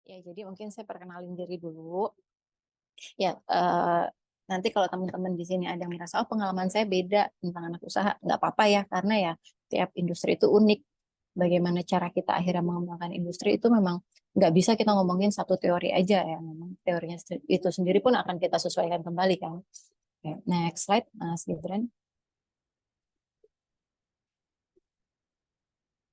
Ya, jadi mungkin saya perkenalin diri dulu. Ya, nanti kalau teman-teman di sini ada yang merasa, oh pengalaman saya beda tentang anak usaha, nggak apa-apa ya, karena ya tiap industri itu unik. Bagaimana cara kita akhirnya mengembangkan industri itu memang nggak bisa kita ngomongin satu teori aja ya. Memang teorinya itu sendiri pun akan kita sesuaikan kembali kan. Oke, next slide, Mas Gibran.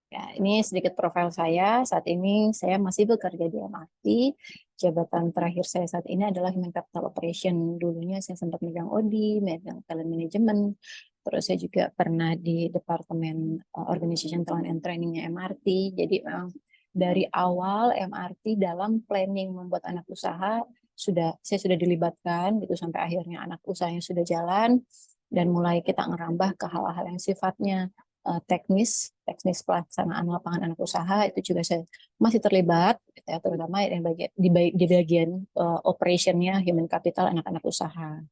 Ya, ini sedikit profil saya. Saat ini saya masih bekerja di MRT. Jabatan terakhir saya saat ini adalah Human Capital Operation. Dulunya saya sempat megang OD, megang talent management. Terus saya juga pernah di Departemen Organization Talent and Trainingnya MRT. Jadi memang dari awal MRT dalam planning membuat anak usaha saya sudah dilibatkan gitu sampai akhirnya anak usahanya sudah jalan dan mulai kita ngerambah ke hal-hal yang sifatnya teknis pelaksanaan lapangan anak usaha itu juga saya masih terlibat gitu ya, terutama yang di bagian operationnya human capital anak-anak usaha.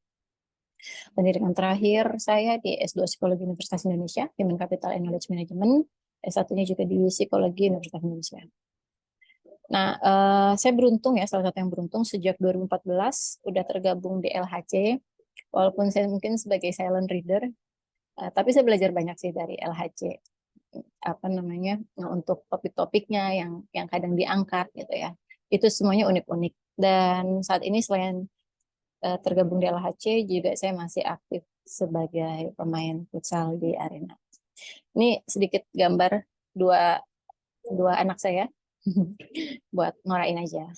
Pendidikan terakhir saya di S2 Psikologi Universitas Indonesia, Human Capital and Knowledge Management, S1-nya juga di Psikologi Universitas Indonesia. Nah, saya beruntung ya, salah satu yang beruntung sejak 2014 udah tergabung di LHC, walaupun saya mungkin sebagai silent reader, tapi saya belajar banyak sih dari LHC apa namanya untuk topik-topiknya yang kadang diangkat gitu ya. Itu semuanya unik-unik. Dan saat ini selain tergabung di LHC juga saya masih aktif sebagai pemain futsal di arena. Ini sedikit gambar dua dua anak saya buat ngorain aja.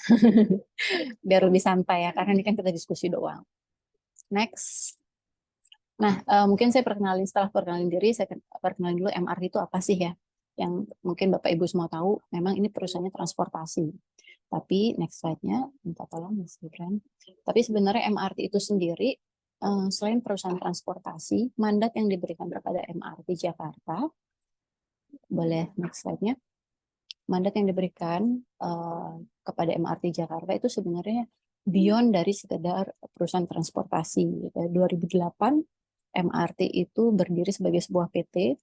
Biar lebih santai ya karena ini kan kita diskusi doang. Next. Nah, mungkin saya setelah perkenalin diri, saya perkenalin dulu MRT itu apa sih ya? Yang mungkin Bapak Ibu semua tahu, memang ini perusahaannya transportasi. Tapi next slide-nya, minta tolong Mas Gibran. Tapi sebenarnya MRT itu sendiri, selain perusahaan transportasi, mandat yang diberikan kepada MRT Jakarta, boleh next slide-nya, mandat yang diberikan kepada MRT Jakarta itu sebenarnya beyond dari sekedar perusahaan transportasi. Gitu. 2008 MRT itu berdiri sebagai sebuah PT.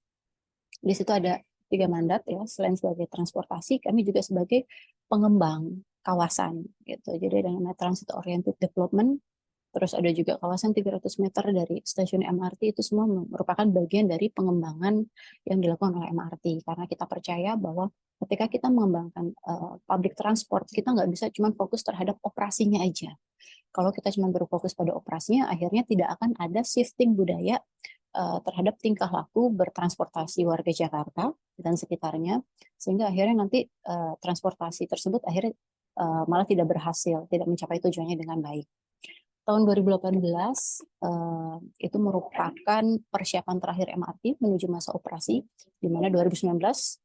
Di situ ada 3 mandat ya. Selain sebagai transportasi, kami juga sebagai pengembang kawasan gitu. Jadi ada namanya Transit Oriented Development. Terus ada juga kawasan 300 meter dari stasiun MRT, itu semua merupakan bagian dari pengembangan yang dilakukan oleh MRT. Karena kita percaya bahwa ketika kita mengembangkan public transport, kita nggak bisa cuma fokus terhadap operasinya aja. Kalau kita cuma berfokus pada operasinya, akhirnya tidak akan ada shifting budaya terhadap tingkah laku bertransportasi warga Jakarta dan sekitarnya, sehingga akhirnya nanti transportasi tersebut akhirnya malah tidak berhasil, tidak mencapai tujuannya dengan baik. Tahun 2018 itu merupakan persiapan terakhir MRT menuju masa operasi, di mana 2019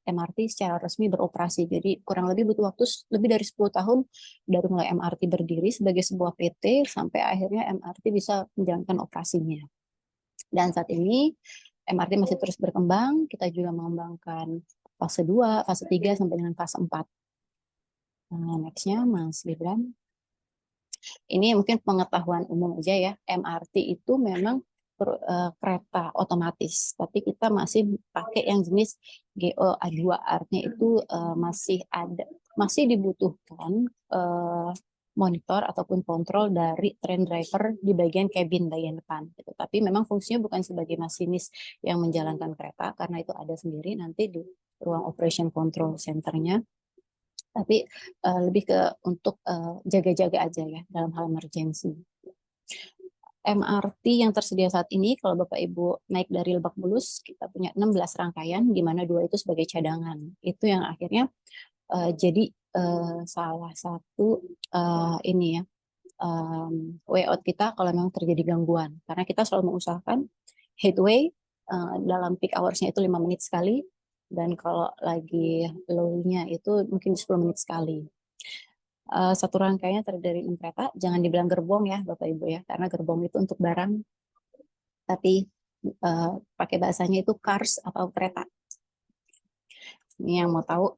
MRT secara resmi beroperasi. Jadi kurang lebih butuh waktu lebih dari 10 tahun dari mulai MRT berdiri sebagai sebuah PT sampai akhirnya MRT bisa menjalankan operasinya. Dan saat ini MRT masih terus berkembang, kita juga mengembangkan fase 2, fase 3 sampai dengan fase 4. Nah, next-nya Mas Gibran. Ini mungkin pengetahuan umum aja ya, MRT itu memang kereta otomatis, tapi kita masih pakai yang jenis GO2, artinya itu masih dibutuhkan monitor ataupun kontrol dari train driver di bagian cabin bagian depan. Gitu. Tapi memang fungsinya bukan sebagai masinis yang menjalankan kereta, karena itu ada sendiri nanti di ruang operation control centernya. Tapi lebih ke untuk jaga-jaga aja ya dalam hal emergency. MRT yang tersedia saat ini, kalau Bapak Ibu naik dari Lebak Bulus, kita punya 16 rangkaian, di mana 2 itu sebagai cadangan. Itu yang akhirnya jadi salah satu ini ya, way out kita kalau memang terjadi gangguan. Karena kita selalu mengusahakan headway dalam peak hours-nya itu 5 menit sekali, dan kalau lagi low-nya itu mungkin 10 menit sekali. Satu rangkaiannya terdiri dari 6 kereta, jangan dibilang gerbong ya Bapak Ibu ya, karena gerbong itu untuk barang, tapi pakai bahasanya itu cars atau kereta. Ini yang mau tahu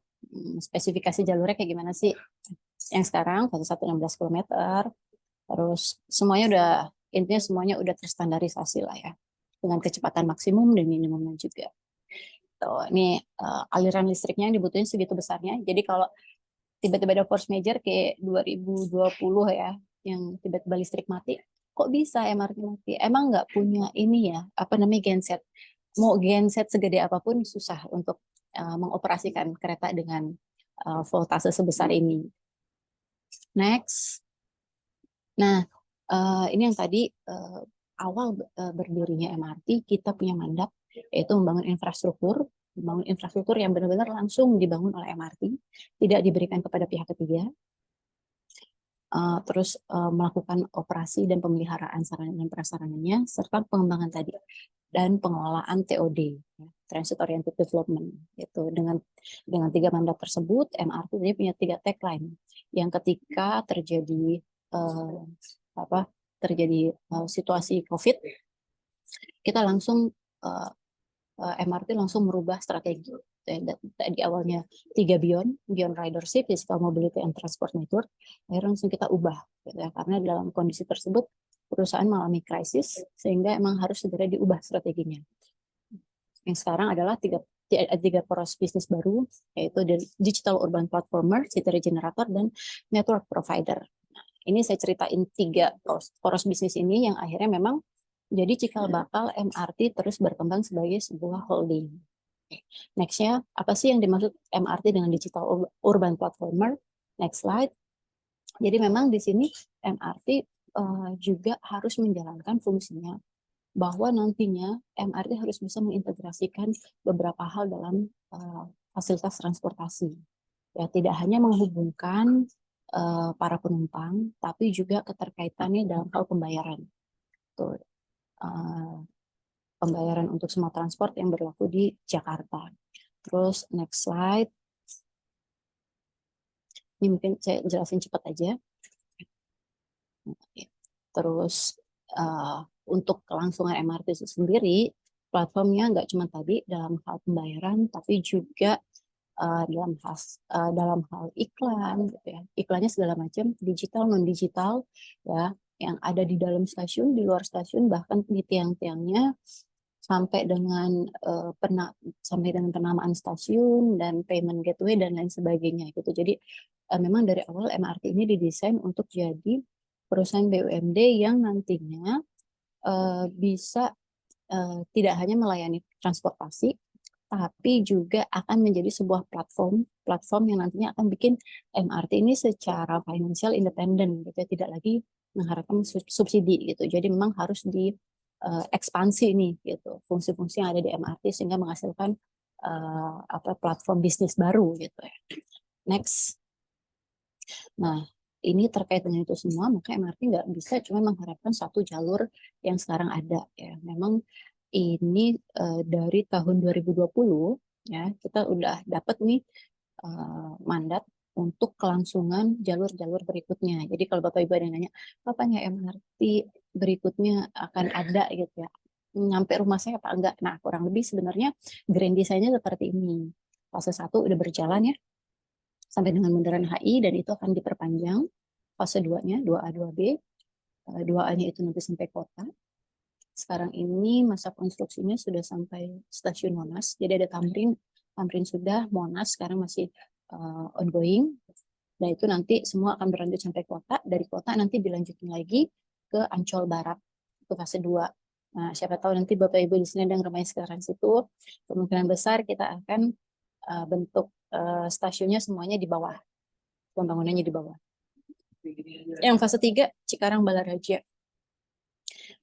spesifikasi jalurnya kayak gimana sih? Yang sekarang fase 1 16 km, terus intinya semuanya udah terstandarisasi lah ya, dengan kecepatan maksimum dan minimumnya juga. Tuh, ini aliran listriknya yang dibutuhin segitu besarnya. Jadi kalau tiba-tiba ada force major kayak 2020 ya, yang tiba-tiba listrik mati. Kok bisa MRT mati? Emang nggak punya ini ya, apa namanya, genset. Mau genset segede apapun susah untuk mengoperasikan kereta dengan voltase sebesar ini. Next. Nah, ini yang tadi awal berdirinya MRT, kita punya mandat yaitu membangun infrastruktur yang benar-benar langsung dibangun oleh MRT, tidak diberikan kepada pihak ketiga. Terus melakukan operasi dan pemeliharaan sarana dan prasarananya, serta pengembangan tadi dan pengelolaan TOD, Transit Oriented Development. Itu dengan 3 mandat tersebut, MRT ini punya 3 tagline. Yang ketika terjadi situasi COVID, kita langsung MRT langsung merubah strategi. Di awalnya 3 beyond ridership, physical mobility and transport network, akhirnya langsung kita ubah, gitu ya, karena dalam kondisi tersebut perusahaan mengalami krisis sehingga emang harus segera diubah strateginya. Yang sekarang adalah tiga poros bisnis baru, yaitu digital urban platformer, city regenerator, dan network provider. Nah, ini saya ceritain 3 poros bisnis ini yang akhirnya memang jadi cikal bakal MRT terus berkembang sebagai sebuah holding. Next-nya, apa sih yang dimaksud MRT dengan digital urban platformer? Next slide. Jadi memang di sini MRT juga harus menjalankan fungsinya, bahwa nantinya MRT harus bisa mengintegrasikan beberapa hal dalam fasilitas transportasi. Ya, tidak hanya menghubungkan para penumpang, tapi juga keterkaitannya dalam hal pembayaran. Tuh, pembayaran untuk semua transport yang berlaku di Jakarta. Terus next slide. Ini mungkin saya jelasin cepat aja. Terus untuk kelangsungan MRT itu sendiri, platformnya nggak cuma tadi dalam hal pembayaran, tapi juga dalam hal iklan, gitu ya. Iklannya segala macam, digital, non digital, ya, yang ada di dalam stasiun, di luar stasiun, bahkan di tiang-tiangnya, sampai dengan penamaan stasiun dan payment gateway dan lain sebagainya gitu. Jadi memang dari awal MRT ini didesain untuk jadi perusahaan BUMD yang nantinya bisa tidak hanya melayani transportasi, tapi juga akan menjadi sebuah platform yang nantinya akan bikin MRT ini secara financial independent, gitu ya, tidak lagi mengharapkan subsidi gitu. Jadi memang harus di ekspansi nih gitu, fungsi-fungsi yang ada di MRT sehingga menghasilkan platform bisnis baru gitu ya. Next. Nah, ini terkait dengan itu semua, maka MRT nggak bisa cuma mengharapkan satu jalur yang sekarang ada ya. Memang ini dari tahun 2020 ya, kita udah dapat nih mandat untuk kelangsungan jalur-jalur berikutnya. Jadi kalau Bapak Ibu ada yang nanya, kapan ya MRT berikutnya akan ada gitu ya, nyampe rumah saya apa enggak? Nah, kurang lebih sebenarnya grand design-nya seperti ini. Fase 1 udah berjalan ya, sampai dengan Bundaran HI, dan itu akan diperpanjang. Fase 2-nya, 2A, 2B. 2A-nya itu nanti sampai kota. Sekarang ini masa konstruksinya sudah sampai stasiun Monas. Jadi ada Tamrin sudah, Monas sekarang masih ongoing. Dan itu nanti semua akan berlanjut sampai kota. Dari kota nanti dilanjutin lagi ke Ancol Barat, itu fase 2. Nah, siapa tahu nanti Bapak Ibu di sini ada yang rumahnya sekarang situ, kemungkinan besar kita akan bentuk stasiunnya semuanya di bawah, pembangunannya di bawah. Yang fase 3 Cikarang Balaraja.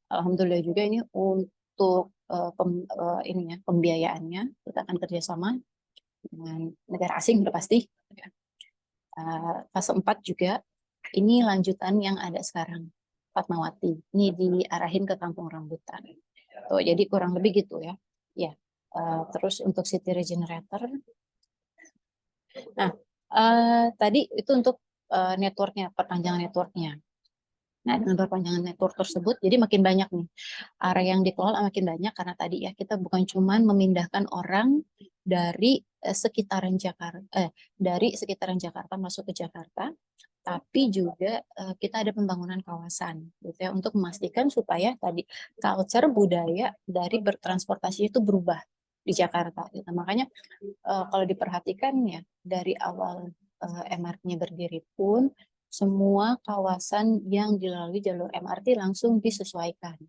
Alhamdulillah juga ini untuk pembiayaannya kita akan kerjasama dengan negara asing udah pasti. Fase 4 juga ini lanjutan yang ada sekarang, Fatmawati. Ini diarahin ke Kampung Rambutan. Tuh, jadi kurang lebih gitu ya. Ya. Terus untuk city regenerator. Nah, tadi itu untuk networknya, perpanjangan networknya. Nah, dengan perpanjangan network tersebut, jadi makin banyak nih area yang dikelola, makin banyak karena tadi ya kita bukan cuma memindahkan orang dari sekitaran Jakarta masuk ke Jakarta, tapi juga kita ada pembangunan kawasan gitu ya, untuk memastikan supaya tadi culture budaya dari bertransportasi itu berubah di Jakarta gitu. Makanya kalau diperhatikan ya dari awal MRT-nya berdiri pun, semua kawasan yang dilalui jalur MRT langsung disesuaikan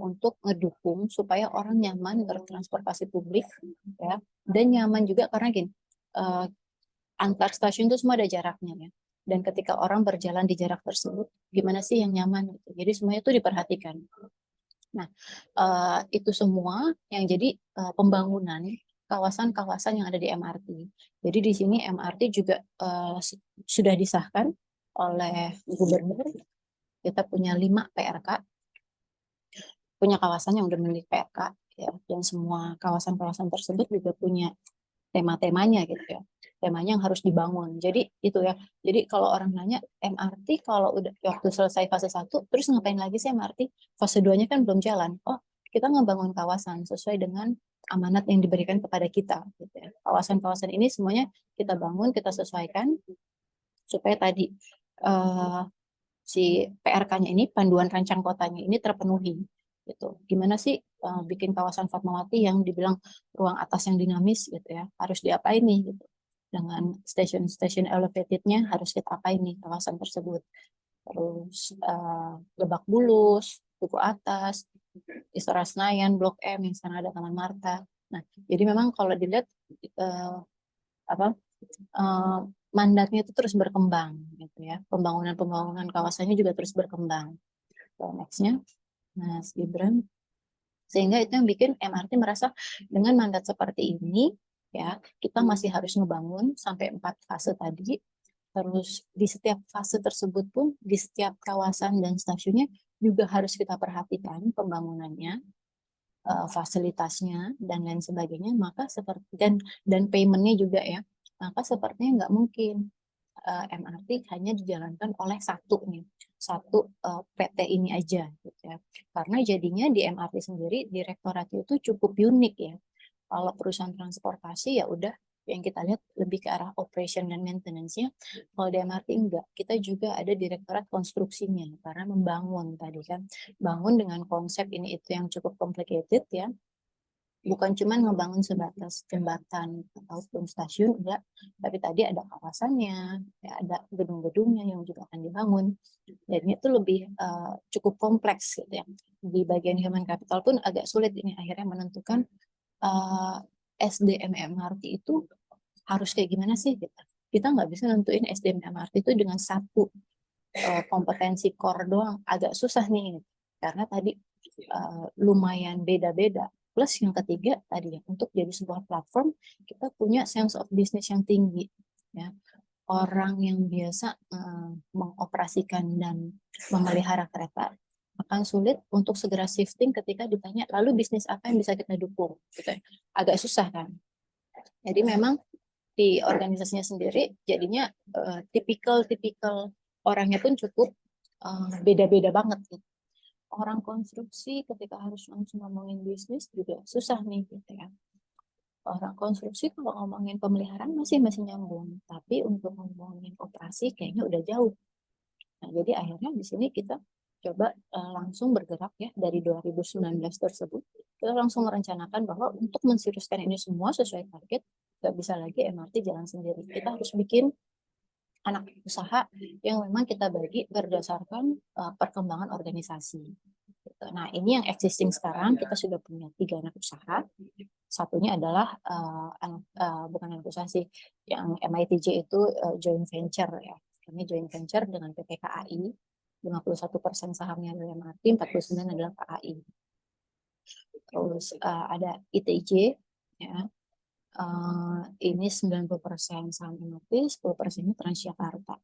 untuk ngedukung supaya orang nyaman bertransportasi publik, ya, dan nyaman juga karena gini, antar stasiun itu semua ada jaraknya, ya, dan ketika orang berjalan di jarak tersebut, gimana sih yang nyaman gitu. Jadi semuanya itu diperhatikan. Nah, itu semua yang jadi pembangunan kawasan-kawasan yang ada di MRT. Jadi di sini MRT juga sudah disahkan oleh gubernur. Kita punya 5 PRK, punya kawasan yang udah memiliki PRK, ya, dan semua kawasan-kawasan tersebut juga punya tema-temanya gitu ya. Temanya yang harus dibangun. Jadi itu ya. Jadi kalau orang nanya MRT kalau udah waktu selesai fase 1 terus ngapain lagi sih MRT? Fase 2-nya kan belum jalan. Oh, kita ngebangun kawasan sesuai dengan amanat yang diberikan kepada kita gitu ya. Kawasan-kawasan ini semuanya kita bangun, kita sesuaikan supaya tadi si PRK-nya ini, panduan rancang kotanya ini terpenuhi gitu. Gimana sih bikin kawasan Fatmawati yang dibilang ruang atas yang dinamis gitu ya, harus diapain nih gitu. Dengan stasiun-stasiun elevated-nya harus kita apain nih kawasan tersebut. Terus Lebak Bulus, Duku Atas, Istora Senayan, Blok M yang sana ada Taman Marta. Nah, jadi memang kalau dilihat apa mandatnya itu terus berkembang gitu ya. Pembangunan kawasannya juga terus berkembang. So, next-nya, Mas Gibran. Sehingga itu yang bikin MRT merasa dengan mandat seperti ini, ya, kita masih harus ngebangun sampai 4 fase tadi. Terus di setiap fase tersebut pun, di setiap kawasan dan stasiunnya juga harus kita perhatikan pembangunannya, fasilitasnya dan lain sebagainya. Maka seperti dan paymentnya juga ya. Maka sepertinya nggak mungkin MRT hanya dijalankan oleh satu PT ini aja gitu ya. Karena jadinya di MRT sendiri direktorat itu cukup unik ya. Kalau perusahaan transportasi ya udah yang kita lihat lebih ke arah operation dan maintenance-nya. Kalau di MRT enggak, kita juga ada direktorat konstruksinya karena membangun tadi kan. Bangun dengan konsep ini itu yang cukup complicated ya, bukan cuma ngebangun sebatas jembatan ataupun stasiun, enggak, tapi tadi ada kawasannya, ya, ada gedung-gedungnya yang juga akan dibangun, dan itu lebih cukup kompleks gitu ya. Di bagian human capital pun agak sulit ini akhirnya menentukan SDM MRT itu harus kayak gimana sih gitu. Kita nggak bisa nentuin SDM MRT itu dengan satu kompetensi core doang, agak susah nih karena tadi lumayan beda-beda. Plus yang ketiga tadi ya, untuk jadi sebuah platform kita punya sense of business yang tinggi ya. Orang yang biasa mengoperasikan dan memelihara kereta akan sulit untuk segera shifting ketika ditanya lalu bisnis apa yang bisa kita dukung gitu ya. Agak susah kan. Jadi memang di organisasinya sendiri jadinya tipikal orangnya pun cukup beda-beda banget gitu. Orang konstruksi ketika harus langsung ngomongin bisnis juga susah nih gitu ya. Orang konstruksi kalau ngomongin pemeliharaan masih nyambung, tapi untuk ngomongin operasi kayaknya udah jauh. Nah, jadi akhirnya di sini kita coba langsung bergerak ya dari 2019 tersebut. Kita langsung merencanakan bahwa untuk menseriuskan ini semua sesuai target, nggak bisa lagi MRT jalan sendiri. Kita harus bikin anak usaha yang memang kita bagi berdasarkan perkembangan organisasi. Nah, ini yang existing sekarang, kita sudah punya 3 anak usaha. Satunya adalah bukan anak usaha sih, yang MITJ itu joint venture ya. Kami joint venture dengan PT KAI, 51% sahamnya adalah MRT, 49% adalah KAI. Terus ada ITJ, ya. Ini 90% saham MRT, 10% Transjakarta.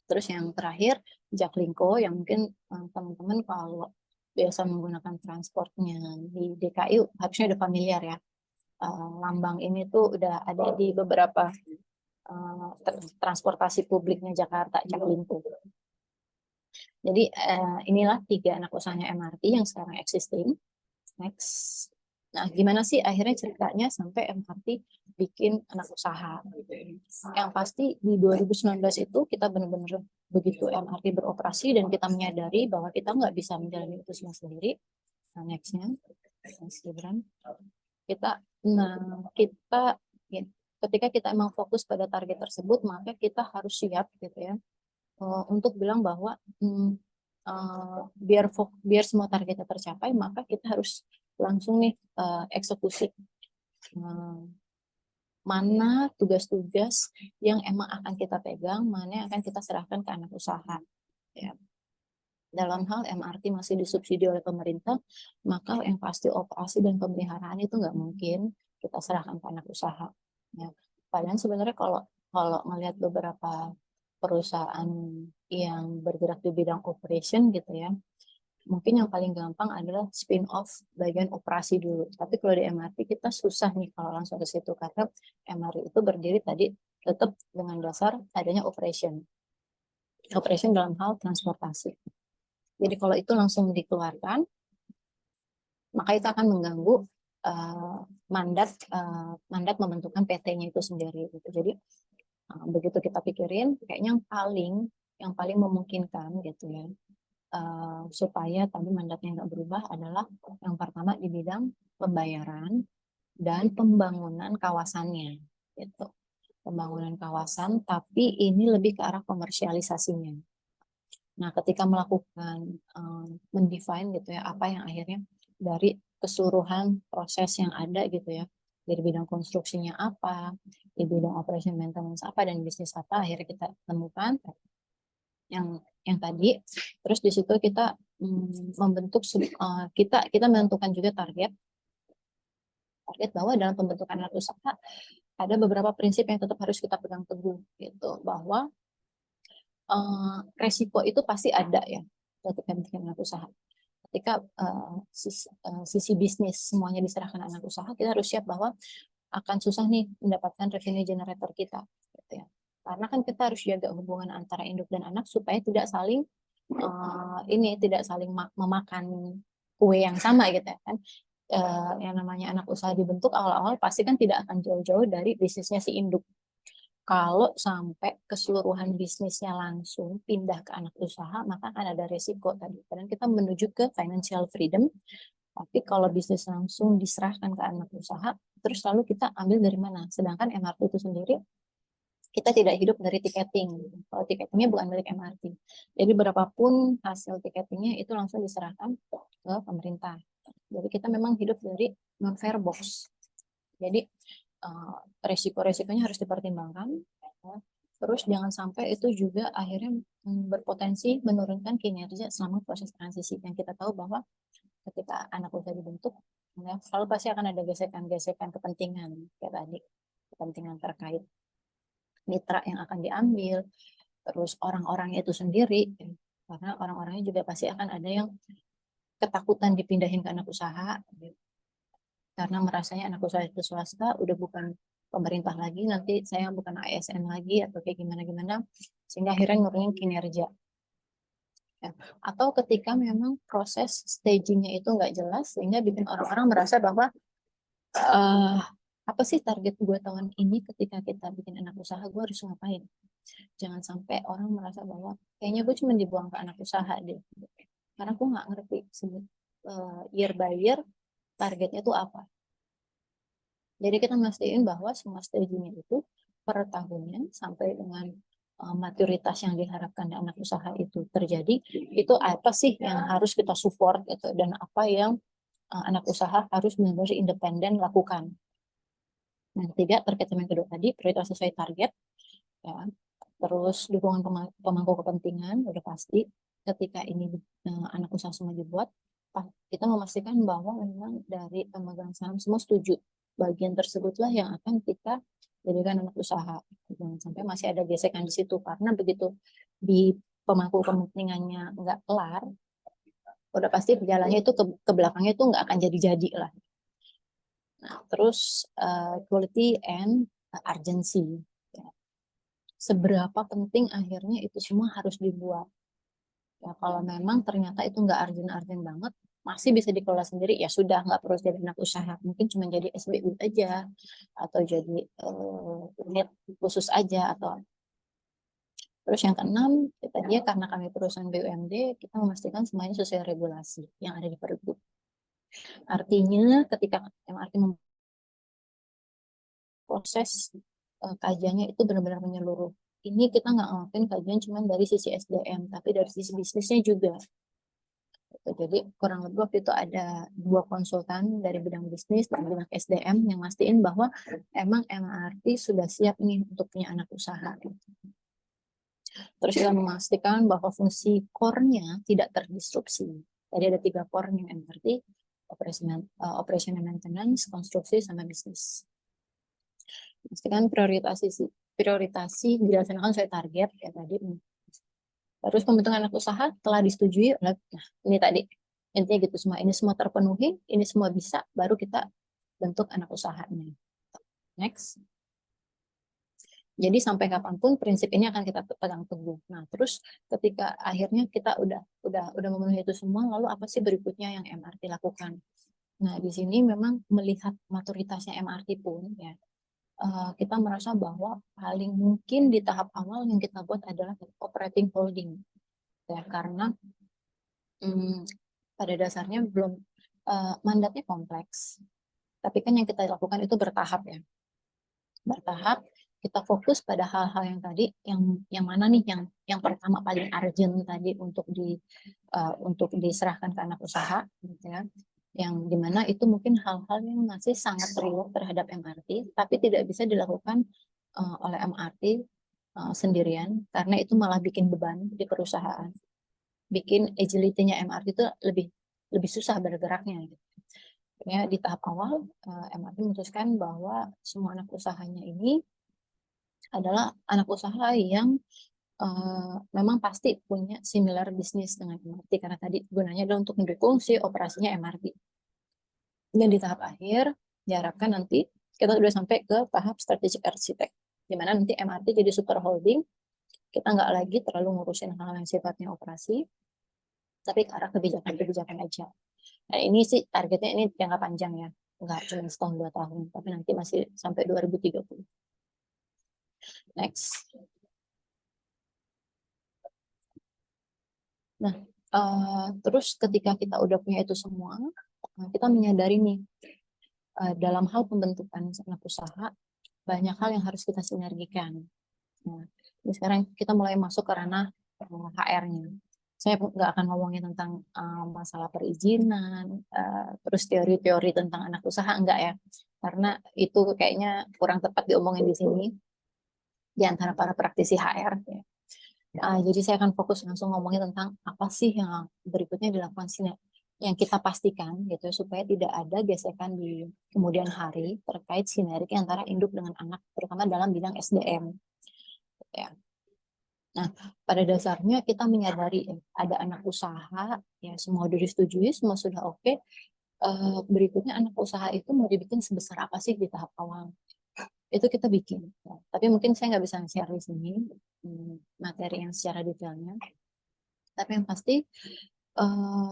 Terus yang terakhir Jaklingko yang mungkin teman-teman kalau biasa menggunakan transportnya di DKI harusnya udah familiar ya. Lambang ini tuh udah ada di beberapa transportasi publiknya Jakarta, Jaklingko. Jadi inilah 3 anak usahanya MRT yang sekarang existing. Next. Nah, gimana sih akhirnya ceritanya sampai MRT bikin anak usaha? Yang pasti di 2019 itu kita benar-benar begitu MRT beroperasi dan kita menyadari bahwa kita nggak bisa menjalani itu semua sendiri. Nah, next-nya, Mas Gibran. Kita ketika kita emang fokus pada target tersebut, maka kita harus siap gitu ya, untuk bilang bahwa biar semua targetnya tercapai, maka kita harus langsung nih eksekusi. Mana tugas-tugas yang emang akan kita pegang, mana yang akan kita serahkan ke anak usaha. Ya. Dalam hal MRT masih disubsidi oleh pemerintah, maka yang pasti operasi dan pemeliharaan itu nggak mungkin kita serahkan ke anak usaha. Ya. Padahal sebenarnya kalau melihat beberapa perusahaan yang bergerak di bidang operation gitu ya, mungkin yang paling gampang adalah spin off bagian operasi dulu. Tapi kalau di MRT kita susah nih kalau langsung ke situ, karena MRT itu berdiri tadi tetap dengan dasar adanya operation. Operation dalam hal transportasi. Jadi kalau itu langsung dikeluarkan, maka itu akan mengganggu mandat membentukkan PT-nya itu sendiri. Gitu. Jadi begitu kita pikirin, kayaknya yang paling memungkinkan gitu ya, supaya tadi mandatnya nggak berubah adalah yang pertama di bidang pembayaran dan pembangunan kawasannya. Gitu. Pembangunan kawasan, tapi ini lebih ke arah komersialisasinya. Nah, ketika melakukan mendefine gitu ya, apa yang akhirnya dari keseluruhan proses yang ada gitu ya, dari bidang konstruksinya apa, di bidang operation maintenance apa, dan bisnis apa, akhirnya kita temukan yang tadi. Terus di situ kita membentuk kita menentukan juga target bahwa dalam pembentukan anak usaha ada beberapa prinsip yang tetap harus kita pegang teguh gitu, bahwa resiko itu pasti ada ya ketika bikin anak usaha. Ketika sisi bisnis semuanya diserahkan anak usaha, kita harus siap bahwa akan susah nih mendapatkan revenue generator kita, gitu ya. Karena kan kita harus jaga hubungan antara induk dan anak supaya tidak saling memakan kue yang sama gitu ya kan. Yang namanya anak usaha dibentuk awal-awal pasti kan tidak akan jauh-jauh dari bisnisnya si induk. Kalau sampai keseluruhan bisnisnya langsung pindah ke anak usaha, maka akan ada resiko tadi. Karena kita menuju ke financial freedom, tapi kalau bisnis langsung diserahkan ke anak usaha, terus lalu kita ambil dari mana? Sedangkan MRT itu sendiri, kita tidak hidup dari tiketing. Kalau tiketingnya bukan milik MRT. Jadi berapapun hasil tiketingnya itu langsung diserahkan ke pemerintah. Jadi kita memang hidup dari non-fare box. Jadi resiko-resikonya harus dipertimbangkan. Terus jangan sampai itu juga akhirnya berpotensi menurunkan kinerja selama proses transisi. Yang kita tahu bahwa ketika anak usaha dibentuk, ya, selalu pasti akan ada gesekan-gesekan kepentingan, kayak tadi, kepentingan terkait mitra yang akan diambil, terus orang-orangnya itu sendiri, karena orang-orangnya juga pasti akan ada yang ketakutan dipindahin ke anak usaha, karena merasanya anak usaha itu swasta, udah bukan pemerintah lagi, nanti saya bukan ASN lagi, atau kayak gimana-gimana, sehingga akhirnya nurunin kinerja. Ya. Atau ketika memang proses stagingnya itu nggak jelas, sehingga bikin orang-orang merasa bahwa apa sih target gue tahun ini ketika kita bikin anak usaha, gue harus ngapain. Jangan sampai orang merasa bahwa kayaknya gue cuma dibuang ke anak usaha deh. Karena gue nggak ngerti year by year targetnya itu apa. Jadi kita mastiin bahwa semua stagingnya itu per tahunnya sampai dengan maturitas yang diharapkan di anak usaha itu terjadi, itu apa sih yang harus kita support gitu, dan apa yang anak usaha harus benar-benar independen lakukan. Nah, ketiga, terkait sama yang kedua tadi, prioritas sesuai target, ya. Terus dukungan pemangku kepentingan, udah pasti. Ketika ini anak usaha semua dibuat, kita memastikan bahwa memang dari pemegang saham semua setuju. Bagian tersebutlah yang akan kita jadikan anak usaha. Jangan sampai masih ada gesekan di situ, karena begitu di pemangku kepentingannya nggak kelar, udah pasti jalannya itu ke belakangnya itu nggak akan jadi-jadi lah. Nah, terus quality and urgency. Ya. Seberapa penting akhirnya itu semua harus dibuat. Ya, kalau memang ternyata itu nggak urgent-urgent banget, masih bisa dikelola sendiri, ya sudah, nggak perlu jadi anak usaha. Mungkin cuma jadi SBU aja, atau jadi unit khusus aja. Terus yang keenam, dia karena kami perusahaan BUMD, kita memastikan semuanya sesuai regulasi yang ada di Pergub. Artinya ketika MRT proses kajiannya itu benar-benar menyeluruh. Ini kita nggak ngelakuin kajian cuma dari sisi SDM, tapi dari sisi bisnisnya juga. Jadi kurang lebih waktu itu ada 2 konsultan dari bidang bisnis dan bidang SDM yang mastiin bahwa emang MRT sudah siap nih untuk punya anak usaha. Terus kita memastikan bahwa fungsi core-nya tidak terdisrupsi. Jadi ada 3 core yang MRT, operation and maintenance, konstruksi, sama bisnis. Pastikan prioritasi dilaksanakan sesuai target ya tadi. Terus pembentukan anak usaha telah disetujui oleh, nah ini tadi intinya gitu, semua ini semua terpenuhi, ini semua bisa, baru kita bentuk anak usahanya. Next. Jadi sampai kapanpun prinsip ini akan kita pegang teguh. Nah, terus ketika akhirnya kita udah memenuhi itu semua, lalu apa sih berikutnya yang MRT lakukan? Nah, di sini memang melihat maturitasnya MRT pun ya, kita merasa bahwa paling mungkin di tahap awal yang kita buat adalah operating holding. Ya, karena pada dasarnya belum mandatnya kompleks. Tapi kan yang kita lakukan itu bertahap ya. Bertahap kita fokus pada hal-hal yang tadi, yang mana nih yang pertama paling urgent tadi untuk diserahkan ke anak usaha gitu ya. Yang dimana itu mungkin hal-hal yang masih sangat relate terhadap MRT, tapi tidak bisa dilakukan oleh MRT sendirian, karena itu malah bikin beban di perusahaan, bikin agility-nya MRT itu lebih susah bergeraknya. Gitu. Ya, di tahap awal MRT memutuskan bahwa semua anak usahanya ini adalah anak usaha yang memang pasti punya similar bisnis dengan MRT, karena tadi gunanya adalah untuk mendukung si operasinya MRT. Dan di tahap akhir diharapkan nanti kita sudah sampai ke tahap strategic architect, di mana nanti MRT jadi super holding, kita nggak lagi terlalu ngurusin hal yang sifatnya operasi, tapi ke arah kebijakan-kebijakan aja. Nah, ini sih targetnya ini jangka panjang ya, nggak cuma setahun 2 tahun, tapi nanti masih sampai 2030. Next. Nah, terus ketika kita udah punya itu semua, kita menyadari nih, dalam hal pembentukan anak usaha, banyak hal yang harus kita sinergikan. Nah, ini sekarang kita mulai masuk ke ranah HR-nya. Saya nggak akan ngomongin tentang masalah perizinan, terus teori-teori tentang anak usaha, enggak ya. Karena itu kayaknya kurang tepat diomongin di sini, di antara para praktisi HR. Ya. Jadi saya akan fokus langsung ngomongin tentang apa sih yang berikutnya dilakukan yang kita pastikan gitu supaya tidak ada gesekan di kemudian hari terkait sinergi antara induk dengan anak, terutama dalam bidang SDM. Ya. Nah, pada dasarnya kita menyadari ada anak usaha, ya semua sudah disetujui, semua sudah oke. Berikutnya anak usaha itu mau dibikin sebesar apa sih di tahap awal? Itu kita bikin. Ya. Tapi mungkin saya nggak bisa share di sini materi yang secara detailnya. Tapi yang pasti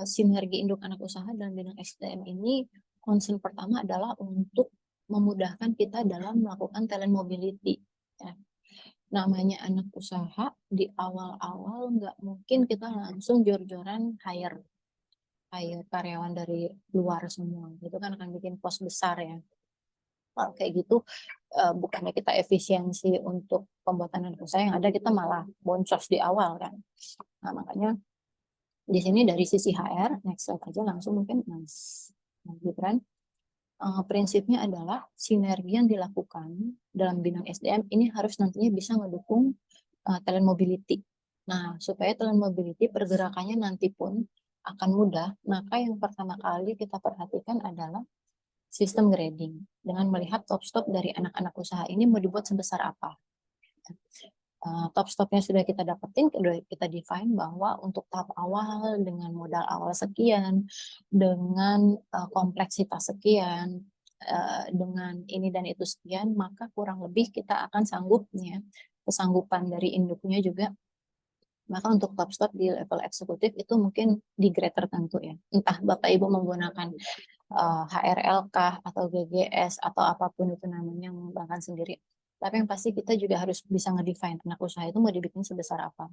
sinergi induk anak usaha dalam bidang SDM ini concern pertama adalah untuk memudahkan kita dalam melakukan talent mobility. Ya. Namanya anak usaha di awal-awal nggak mungkin kita langsung jor-joran hire karyawan dari luar semua. Itu kan akan bikin cost besar ya. Kalau kayak gitu, bukannya kita efisiensi untuk pembuatan anak usaha, yang ada kita malah boncos di awal kan. Nah, makanya di sini dari sisi HR, next slide aja langsung mungkin Mas Gibran. Prinsipnya adalah sinergi yang dilakukan dalam bidang SDM ini harus nantinya bisa mendukung talent mobility. Nah, supaya talent mobility pergerakannya nanti pun akan mudah, maka yang pertama kali kita perhatikan adalah sistem grading dengan melihat top stop dari anak-anak usaha ini mau dibuat sebesar apa. Top stopnya sudah kita dapetin, kita define bahwa untuk tahap awal dengan modal awal sekian, dengan kompleksitas sekian, dengan ini dan itu sekian, maka kurang lebih kita akan sanggupnya, kesanggupan dari induknya juga. Maka untuk top stop di level eksekutif itu mungkin di grade tertentu ya. Entah Bapak Ibu menggunakan HRLK atau GGS atau apapun itu namanya, mengembangkan sendiri. Tapi yang pasti kita juga harus bisa ngedefine anak usaha itu mau dibikin sebesar apa.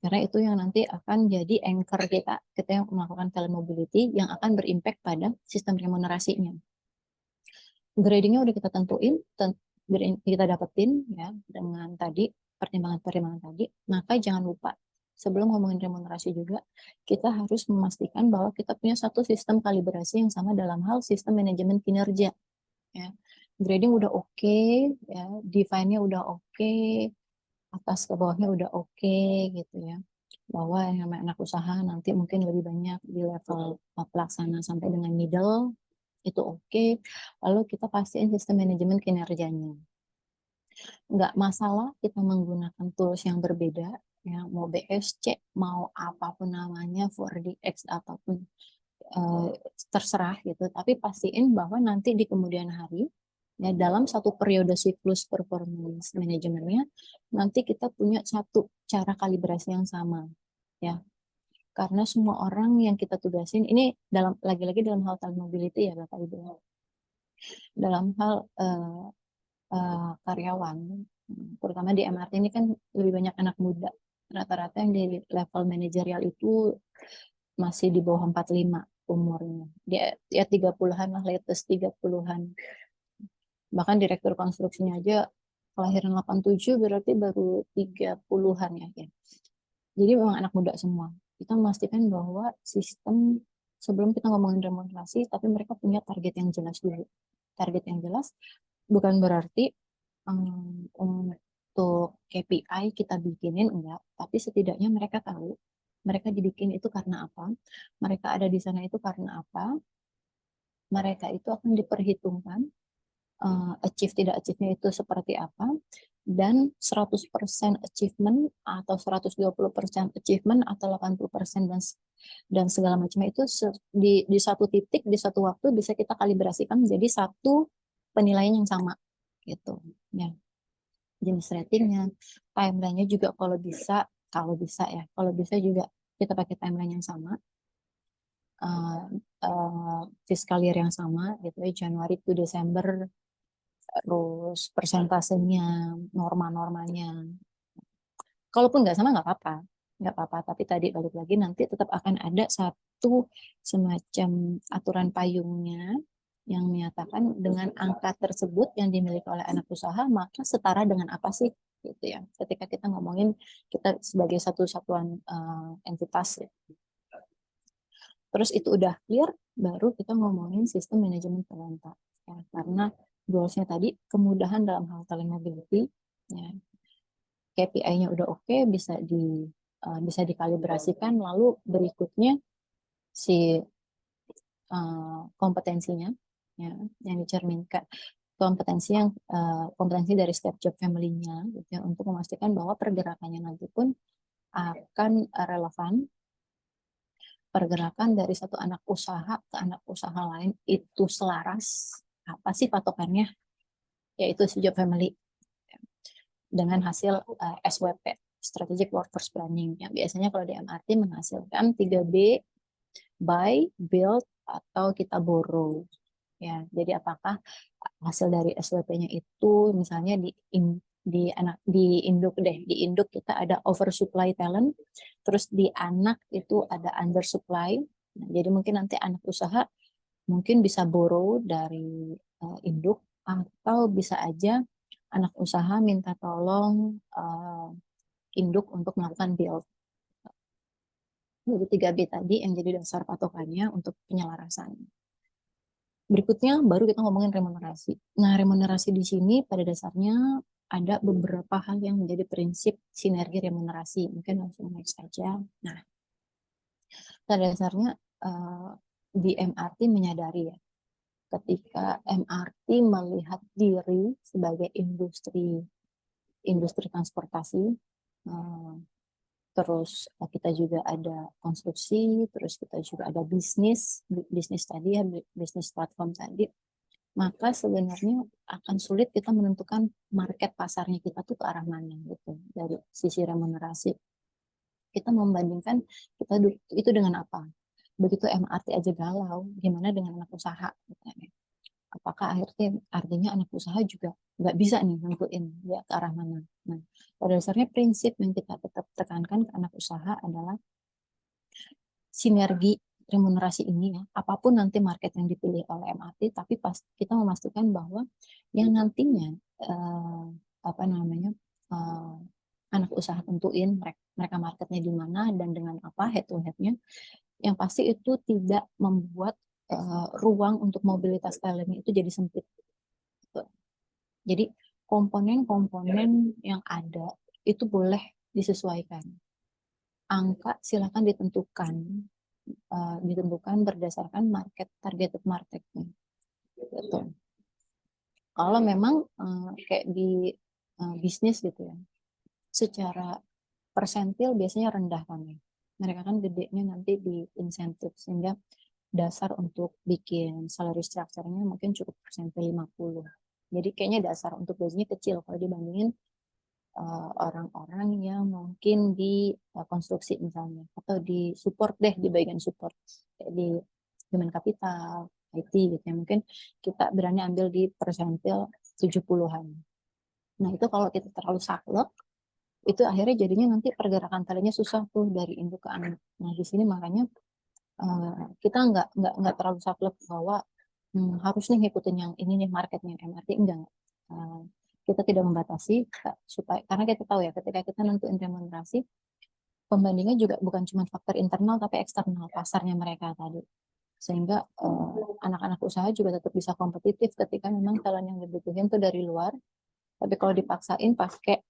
Karena itu yang nanti akan jadi anchor kita yang melakukan talent mobility yang akan berimpact pada sistem remunerasinya. Gradingnya udah kita tentuin, kita dapetin ya dengan tadi pertimbangan-pertimbangan tadi, maka jangan lupa sebelum ngomongin remunerasi juga kita harus memastikan bahwa kita punya satu sistem kalibrasi yang sama dalam hal sistem manajemen kinerja ya. Grading udah oke, ya, define-nya udah oke, atas ke bawahnya udah oke gitu ya. Bahwa yang namanya anak usaha nanti mungkin lebih banyak di level pelaksana sampai dengan middle itu oke. Lalu kita pastiin sistem manajemen kinerjanya. Nggak masalah kita menggunakan tools yang berbeda, ya mau BSC, mau apapun namanya, 4DX, apapun terserah gitu. Tapi pastiin bahwa nanti di kemudian hari, ya dalam satu periode siklus performance manajemennya, nanti kita punya satu cara kalibrasi yang sama, ya. Karena semua orang yang kita tugasin, ini dalam lagi-lagi dalam hal talent mobility ya Bapak Ibu, dalam hal karyawan, terutama di MRT ini kan lebih banyak anak muda. Rata-rata yang di level manajerial itu masih di bawah 45 umurnya. Dia ya 30-an lah, latest 30-an. Bahkan direktur konstruksinya aja kelahiran 87 berarti baru 30-an ya. Jadi memang anak muda semua. Kita memastikan bahwa sistem sebelum kita ngomongin remunerasi, tapi mereka punya target yang jelas dulu. Target yang jelas bukan berarti untuk KPI kita bikinin enggak, tapi setidaknya mereka tahu mereka dibikin itu karena apa, mereka ada di sana itu karena apa, mereka itu akan diperhitungkan achieve tidak achieve-nya itu seperti apa, dan 100% achievement atau 120% achievement atau 80% dan segala macamnya itu di satu titik, di satu waktu bisa kita kalibrasikan menjadi satu penilaian yang sama gitu ya. Jenis ratingnya, timeline-nya juga kalau bisa ya, kalau bisa juga kita pakai timeline yang sama, fiscal year yang sama gitu ya, Januari to Desember, terus persentasenya, norma-normanya. Kalaupun nggak sama nggak apa-apa. Tapi tadi balik lagi nanti tetap akan ada satu semacam aturan payungnya yang menyatakan dengan angka tersebut yang dimiliki oleh anak usaha maka setara dengan apa sih gitu ya. Ketika kita ngomongin kita sebagai satu satuan entitas ya. Terus itu udah clear, baru kita ngomongin sistem manajemen talenta. Ya, karena goals-nya tadi kemudahan dalam hal talent mobility, ya, KPI-nya udah oke, bisa dikalibrasikan. Lalu berikutnya si kompetensinya, ya, yang dicerminkan kompetensi dari setiap job family-nya, gitu ya, untuk memastikan bahwa pergerakannya nanti pun akan relevan. Pergerakan dari satu anak usaha ke anak usaha lain itu selaras, apa sih patokannya, yaitu si job family dengan hasil SWP, Strategic Workforce Planning, yang biasanya kalau di MRT menghasilkan 3B, buy, build, atau kita borrow. Ya, jadi apakah hasil dari SWP-nya itu misalnya di induk kita ada oversupply talent, terus di anak itu ada undersupply. Nah, jadi mungkin nanti anak usaha mungkin bisa borrow dari induk, atau bisa aja anak usaha minta tolong induk untuk melakukan build. Jadi 3B tadi yang jadi dasar patokannya untuk penyelarasan. Berikutnya baru kita ngomongin remunerasi. Nah, remunerasi di sini pada dasarnya ada beberapa hal yang menjadi prinsip sinergi remunerasi. Mungkin langsung next saja. Nah, pada dasarnya di MRT menyadari ya, ketika MRT melihat diri sebagai industri transportasi, terus kita juga ada konstruksi, terus kita juga ada bisnis tadi ya, bisnis platform tadi, maka sebenarnya akan sulit kita menentukan market pasarnya kita tuh ke arah mana gitu dari sisi remunerasi. Kita membandingkan kita itu dengan apa. Begitu MRT aja galau, gimana dengan anak usaha? Apakah artinya anak usaha juga nggak bisa nih nentuin dia ke arah mana? Nah, pada dasarnya prinsip yang kita tetap tekankan ke anak usaha adalah sinergi remunerasi ini ya, apapun nanti market yang dipilih oleh MRT, tapi kita memastikan bahwa yang nantinya apa namanya anak usaha tentuin mereka marketnya di mana dan dengan apa head to headnya, yang pasti itu tidak membuat ruang untuk mobilitas talentnya itu jadi sempit. Jadi komponen-komponen yang ada itu boleh disesuaikan. Angka silakan ditentukan berdasarkan targeted marketnya. Gitu. Kalau memang kayak di bisnis gitu ya, secara persentil biasanya rendah kan ya. Mereka kan gedenya nanti di insentif, sehingga dasar untuk bikin salary structure-nya mungkin cukup persentil 50. Jadi kayaknya dasar untuk gajinya kecil kalau dibandingin orang-orang yang mungkin di konstruksi misalnya, atau di support deh, di bagian support, kayak di human capital, IT gitu ya. Mungkin kita berani ambil di persentil 70-an. Nah itu kalau kita terlalu saklek, itu akhirnya jadinya nanti pergerakan talentnya susah tuh dari induk ke anak. Nah di sini makanya kita nggak terlalu saklek bahwa harus nih ngikutin yang ini nih marketnya MRT, enggak. Kita tidak membatasi supaya, karena kita tahu ya ketika kita nentuin remunerasi, pembandingnya juga bukan cuma faktor internal tapi eksternal, pasarnya mereka tadi, sehingga anak-anak usaha juga tetap bisa kompetitif ketika memang talent yang dibutuhin tuh dari luar. Tapi kalau dipaksain pakai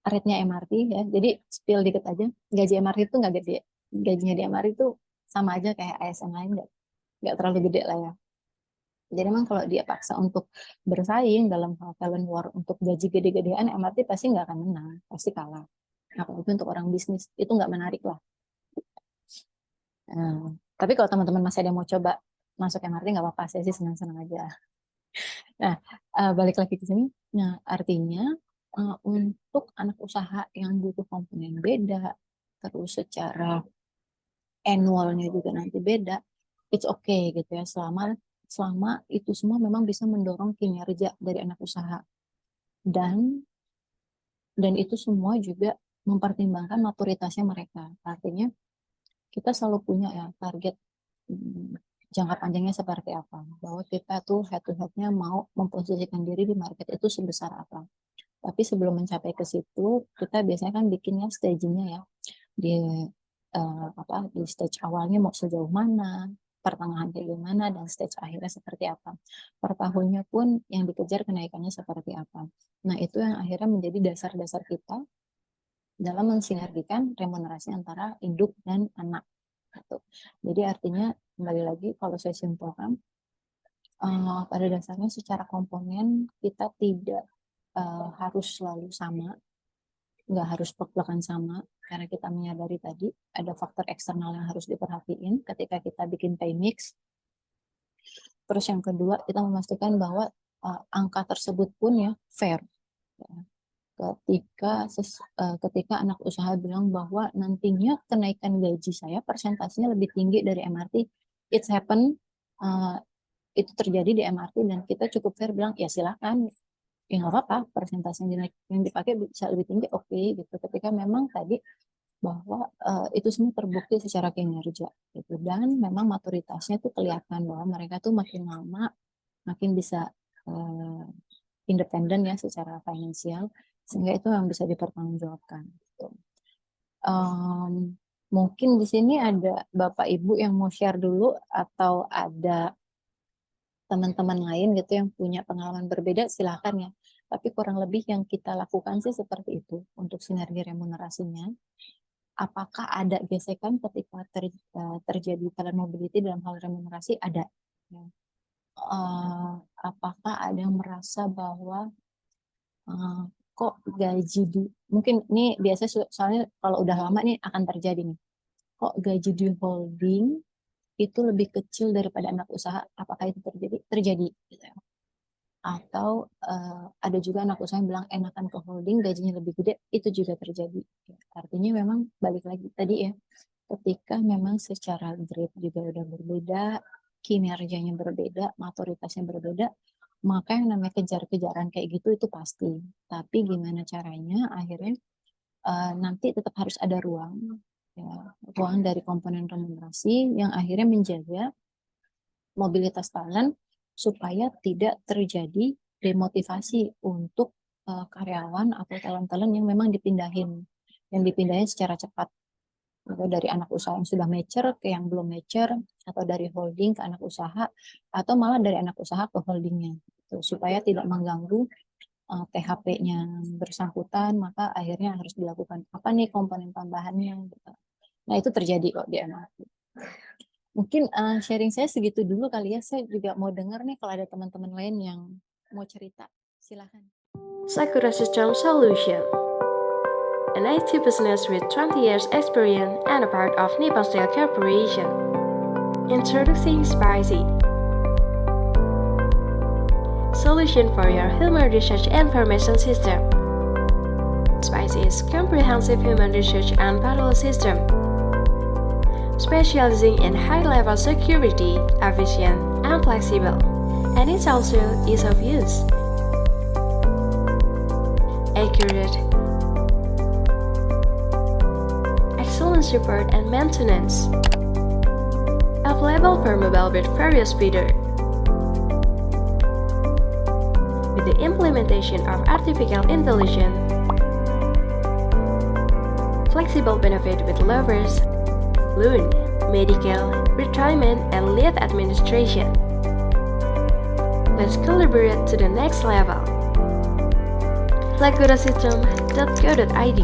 rate-nya MRT ya, jadi spill dikit aja, gaji MRT itu nggak gede, gajinya di MRT itu sama aja kayak ASN lain, nggak terlalu gede lah ya. Jadi memang kalau dia paksa untuk bersaing dalam hal talent war untuk gaji gede-gedean, MRT pasti nggak akan menang, pasti kalah. Apalagi untuk orang bisnis, itu nggak menarik lah. Tapi kalau teman-teman masih ada yang mau coba masuk MRT, nggak apa-apa, saya sih senang-senang aja. Nah, balik lagi ke sini. Nah, artinya untuk anak usaha yang butuh komponen beda, terus secara annualnya juga nanti beda, it's okay gitu ya, selama itu semua memang bisa mendorong kinerja dari anak usaha, dan itu semua juga mempertimbangkan maturitasnya mereka. Artinya kita selalu punya ya target jangka panjangnya seperti apa, bahwa kita tuh head to headnya mau memposisikan diri di market itu sebesar apa. Tapi sebelum mencapai ke situ, kita biasanya kan bikinnya stagingnya ya, di di stage awalnya mau sejauh mana, pertengahan kayak gimana, dan stage akhirnya seperti apa. Per tahunnya pun yang dikejar kenaikannya seperti apa. Nah itu yang akhirnya menjadi dasar-dasar kita dalam mensinergikan remunerasi antara induk dan anak. Gitu. Jadi artinya kembali lagi kalau saya simpulkan, pada dasarnya secara komponen kita tidak harus selalu sama, nggak harus plek-plekan sama, karena kita menyadari tadi ada faktor eksternal yang harus diperhatiin ketika kita bikin pay mix. Terus yang kedua, kita memastikan bahwa angka tersebut pun ya fair. Ketika anak usaha bilang bahwa nantinya kenaikan gaji saya persentasenya lebih tinggi dari MRT, it's happen, itu terjadi di MRT, dan kita cukup fair bilang ya silakan, ya nggak apa-apa, persentase yang dipakai bisa lebih tinggi, oke gitu. Ketika memang tadi bahwa itu semua terbukti secara kinerja gitu, dan memang maturitasnya tuh kelihatan bahwa mereka tuh makin lama makin bisa independen ya secara finansial, sehingga itu yang bisa dipertanggungjawabkan gitu. Mungkin di sini ada Bapak Ibu yang mau share dulu, atau ada teman-teman lain gitu yang punya pengalaman berbeda, silahkan ya. Tapi kurang lebih yang kita lakukan sih seperti itu untuk sinergi remunerasinya. Apakah ada gesekan ketika terjadi talent mobility dalam hal remunerasi? Ada. Ya. Apakah ada yang merasa bahwa kok gaji mungkin ini biasanya soalnya kalau udah lama nih akan terjadi nih, kok gaji di holding itu lebih kecil daripada anak usaha? Apakah itu terjadi gitu ya? Atau ada juga anak usaha yang bilang enakan ke holding, gajinya lebih gede, itu juga terjadi. Artinya memang balik lagi tadi ya, ketika memang secara grade juga udah berbeda, kinerjanya berbeda, maturitasnya berbeda, maka yang namanya kejar-kejaran kayak gitu itu pasti. Tapi gimana caranya akhirnya nanti tetap harus ada ruang, ya, ruang dari komponen remunerasi yang akhirnya menjaga mobilitas talent supaya tidak terjadi demotivasi untuk karyawan atau talent-talent yang memang dipindahin secara cepat. Atau dari anak usaha yang sudah mature ke yang belum mature, atau dari holding ke anak usaha, atau malah dari anak usaha ke holdingnya, gitu, supaya tidak mengganggu THP-nya bersangkutan, maka akhirnya harus dilakukan apa nih komponen tambahannya. Gitu. Nah itu terjadi kok di MRT. Mungkin sharing saya segitu dulu kali ya. Saya juga mau dengar nih kalau ada teman-teman lain yang mau cerita, silahkan. Sakura System Solution, an IT business with 20 years experience and a part of Nippon Steel Corporation. Introducing Spicy, solution for your human research information system. Spicy is comprehensive human research and parallel system, specializing in high-level security, efficient, and flexible, and it's also ease of use, accurate, excellent support and maintenance, available for mobile with various features. With the implementation of artificial intelligence, flexible benefit with lovers, loan, medical, retirement, and leave administration. Let's collaborate to the next level. Sakura System.co.id